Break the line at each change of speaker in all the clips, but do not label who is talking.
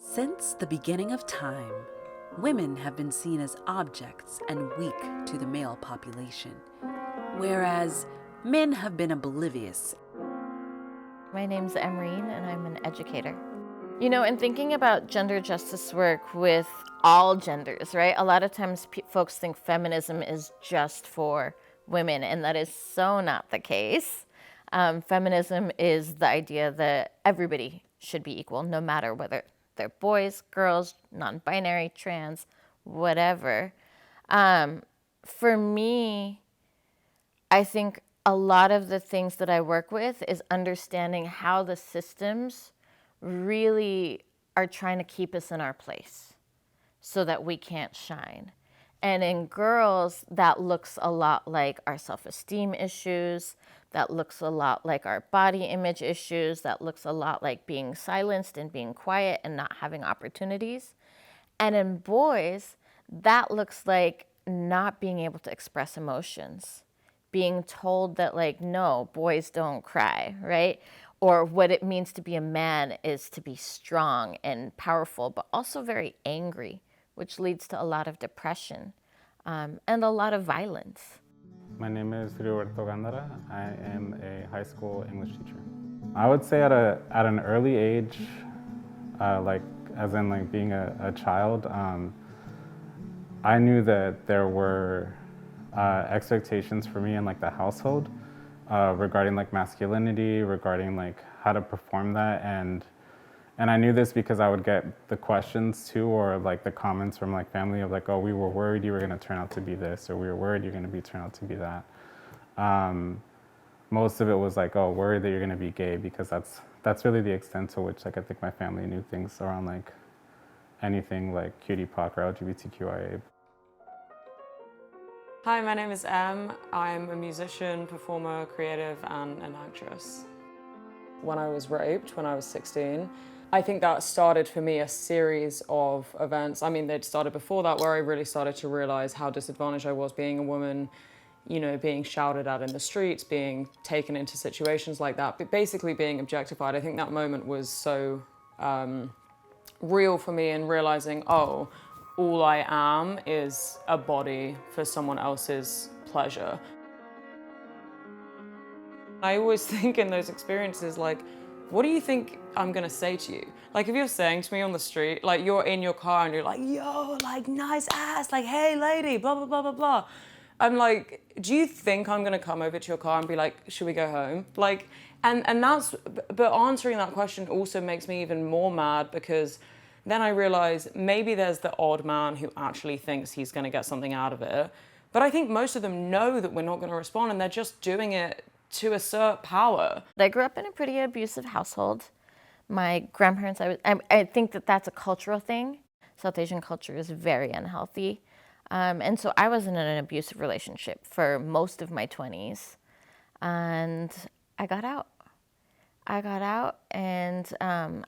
Since the beginning of time, women have been seen as objects and weak to the male population, whereas men have been oblivious.
My name's Emerine and I'm an educator. You know, in thinking about gender justice work with all genders, right? A lot of times folks think feminism is just for women, and that is so not the case. Feminism is the idea that everybody should be equal, no matter whether they're boys, girls, non-binary, trans, whatever. For me, I think a lot of the things that I work with is understanding how the systems really are trying to keep us in our place so that we can't shine. And in girls, that looks a lot like our self-esteem issues, that looks a lot like our body image issues, that looks a lot like being silenced and being quiet and not having opportunities. And in boys, that looks like not being able to express emotions, being told that, like, no, boys don't cry, right? Or what it means to be a man is to be strong and powerful, but also very angry, which leads to a lot of depression and a lot of violence.
My name is Gandara. I am a high school English teacher. I would say at an early age, like as in like being a child, I knew that there were expectations for me in like the household regarding like masculinity, regarding like how to perform that, and I knew this because I would get the questions too, or like the comments from like family of like, oh, we were worried you were going to turn out to be this, or we were worried you're going to turn out to be that. Most of it was like, oh, worried that you're going to be gay, because that's really the extent to which like I think my family knew things around like anything like cutie POC or LGBTQIA.
Hi, my name is Em. I'm a musician, performer, creative, and an actress. When I was raped, when I was 16, I think that started for me a series of events. I mean, they'd started before that, where I really started to realize how disadvantaged I was being a woman, you know, being shouted at in the streets, being taken into situations like that, but basically being objectified. I think that moment was so real for me, in realizing, oh, all I am is a body for someone else's pleasure. I always think in those experiences, like, what do you think I'm gonna say to you? Like, if you're saying to me on the street, like, you're in your car and you're like, yo, like, nice ass, like, hey, lady, blah, blah, blah, blah, blah. I'm like, do you think I'm gonna come over to your car and be like, should we go home? Like, and that's, but answering that question also makes me even more mad, because then I realize maybe there's the odd man who actually thinks he's gonna get something out of it. But I think most of them know that we're not gonna respond, and they're just doing it to assert power.
I grew up in a pretty abusive household. My grandparents, I think that that's a cultural thing. South Asian culture is very unhealthy. And so I was in an abusive relationship for most of my 20s. And I got out. And I'm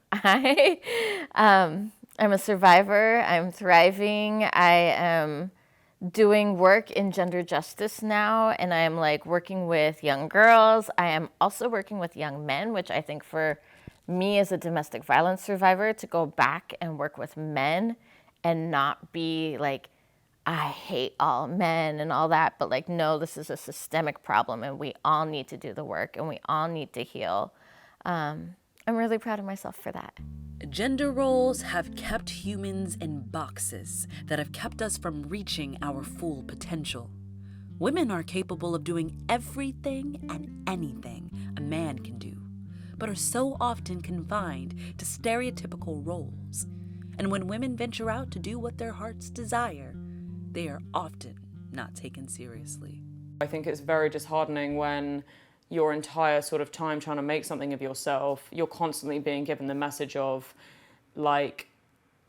a survivor. I'm thriving. I am doing work in gender justice now, and I am like working with young girls. I am also working with young men, which I think for me as a domestic violence survivor, to go back and work with men and not be like, I hate all men and all that, but like, no, this is a systemic problem and we all need to do the work and we all need to heal. I'm really proud of myself for that.
Gender roles have kept humans in boxes that have kept us from reaching our full potential. Women are capable of doing everything and anything a man can do, but are so often confined to stereotypical roles. And when women venture out to do what their hearts desire, they are often not taken seriously.
I think it's very disheartening when your entire sort of time trying to make something of yourself, you're constantly being given the message of, like,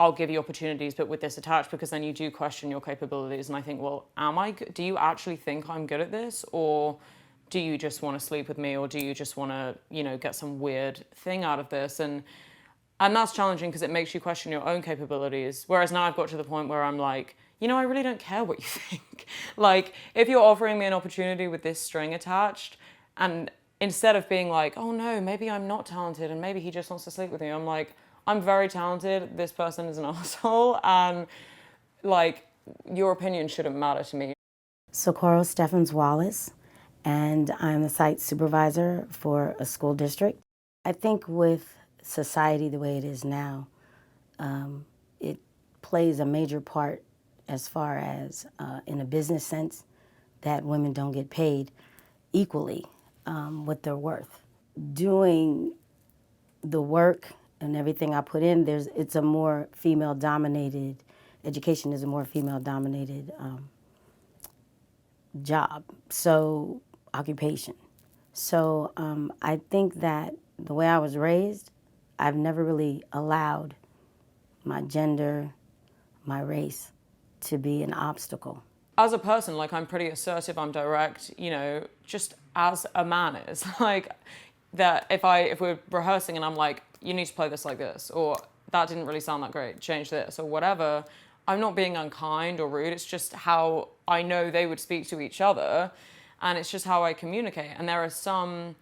I'll give you opportunities, but with this attached, because then you do question your capabilities. And I think, well, do you actually think I'm good at this? Or do you just want to sleep with me? Or do you just want to, you know, get some weird thing out of this? And that's challenging, because it makes you question your own capabilities. Whereas now I've got to the point where I'm like, you know, I really don't care what you think. Like, if you're offering me an opportunity with this string attached, and instead of being like, oh no, maybe I'm not talented and maybe he just wants to sleep with me, I'm like, I'm very talented, this person is an asshole, and like, your opinion shouldn't matter to me.
Socorro Steffens Wallace, and I'm the site supervisor for a school district. I think with society the way it is now, it plays a major part as far as, in a business sense, that women don't get paid equally what they're worth. Doing the work and everything I put in, it's a more female-dominated, education is a more female-dominated job, so occupation. So I think that the way I was raised, I've never really allowed my gender, my race to be an obstacle.
As a person, like, I'm pretty assertive, I'm direct, you know, just as a man is. Like, that if we're rehearsing and I'm like, you need to play this like this, or that didn't really sound that great, change this, or whatever, I'm not being unkind or rude, it's just how I know they would speak to each other, and it's just how I communicate. And there are some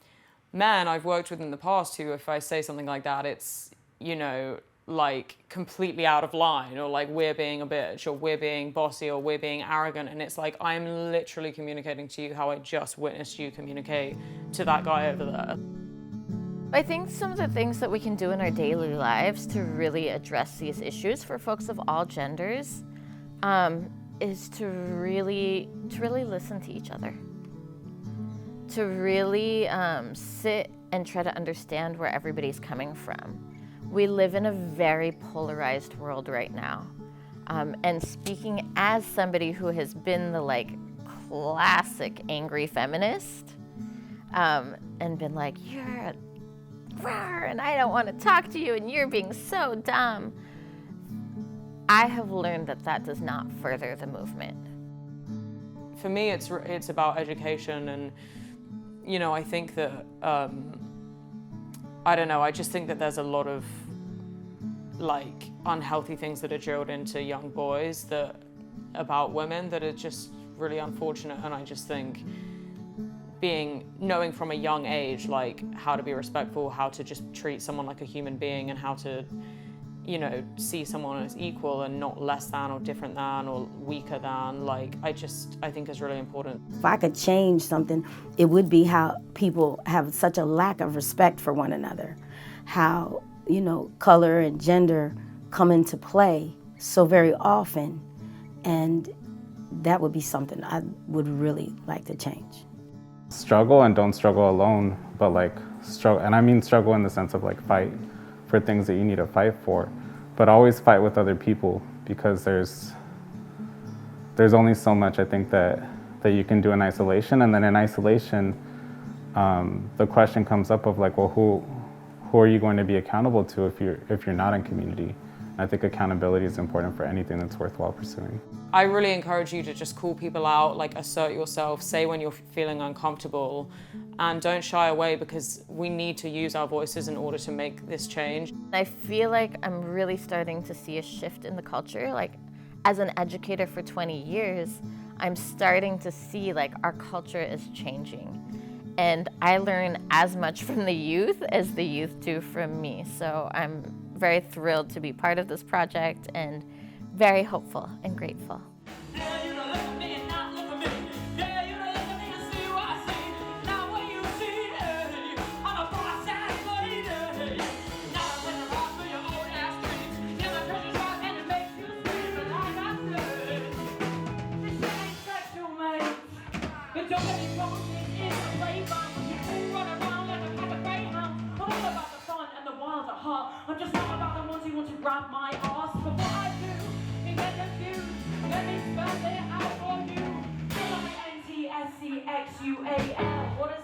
men I've worked with in the past who, if I say something like that, it's, you know, like completely out of line, or like we're being a bitch, or we're being bossy, or we're being arrogant, and it's like I'm literally communicating to you how I just witnessed you communicate to that guy over there.
I think some of the things that we can do in our daily lives to really address these issues for folks of all genders is to really listen to each other, to really sit and try to understand where everybody's coming from. We live in a very polarized world right now. And speaking as somebody who has been the like classic angry feminist and been like, you're a rawr, and I don't want to talk to you and you're being so dumb, I have learned that that does not further the movement.
For me, it's about education, and, you know, I think that, I don't know, I just think that there's a lot of like unhealthy things that are drilled into young boys that about women that are just really unfortunate. And I just think knowing from a young age, like how to be respectful, how to just treat someone like a human being, and how to, you know, see someone as equal and not less than or different than or weaker than, like, I think is really important.
If I could change something, it would be how people have such a lack of respect for one another, how, you know, color and gender come into play so very often, and that would be something I would really like to change.
Struggle, and don't struggle alone, but like struggle, and I mean struggle in the sense of like fight for things that you need to fight for, but always fight with other people, because there's only so much I think that you can do in isolation. And then in isolation, the question comes up of like, well, who are you going to be accountable to if you're not in community? I think accountability is important for anything that's worthwhile pursuing.
I really encourage you to just call people out, like assert yourself, say when you're feeling uncomfortable, and don't shy away, because we need to use our voices in order to make this change.
I feel like I'm really starting to see a shift in the culture. Like, as an educator for 20 years, I'm starting to see like our culture is changing. And I learn as much from the youth as the youth do from me. So I'm very thrilled to be part of this project and very hopeful and grateful.
I'm just not about the ones who want to grab my ass. But what I do, you get confused. Let me spell it out for you. N-I-N-T-S-C-X-U-A-L. What is